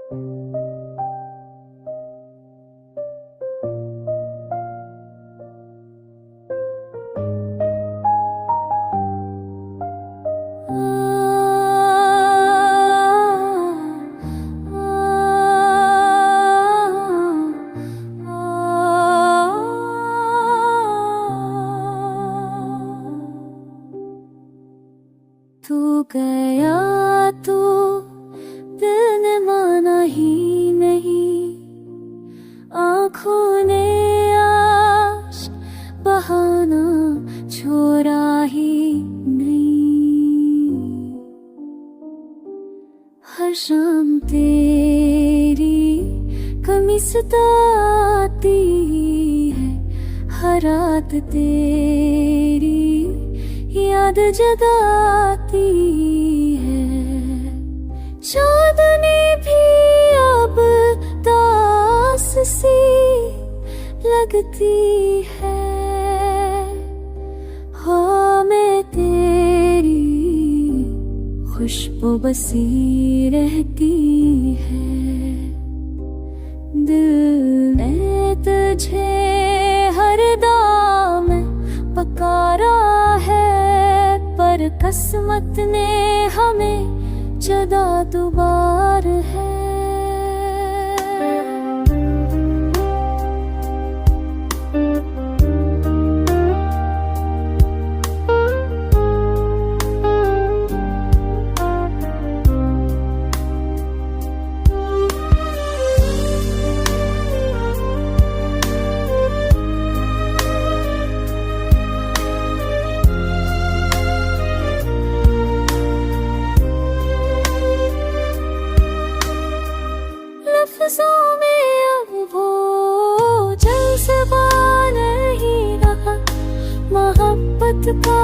तू गया तो दिल ने माना ही नहीं, आँखों ने आश बहाना छोड़ा ही नहीं। हर शाम तेरी कमीज आती है, हर रात तेरी याद जगाती है। चांदनी भी अब दास सी लगती है, हो मैं तेरी खुशबू बसी रहती है। दिल ने तुझे हर दाम पकारा है, पर किस्मत ने हमें जुदा दुबार है। लफ्ज़ों में अब वो जज्बा नहीं रहा, मोहब्बत का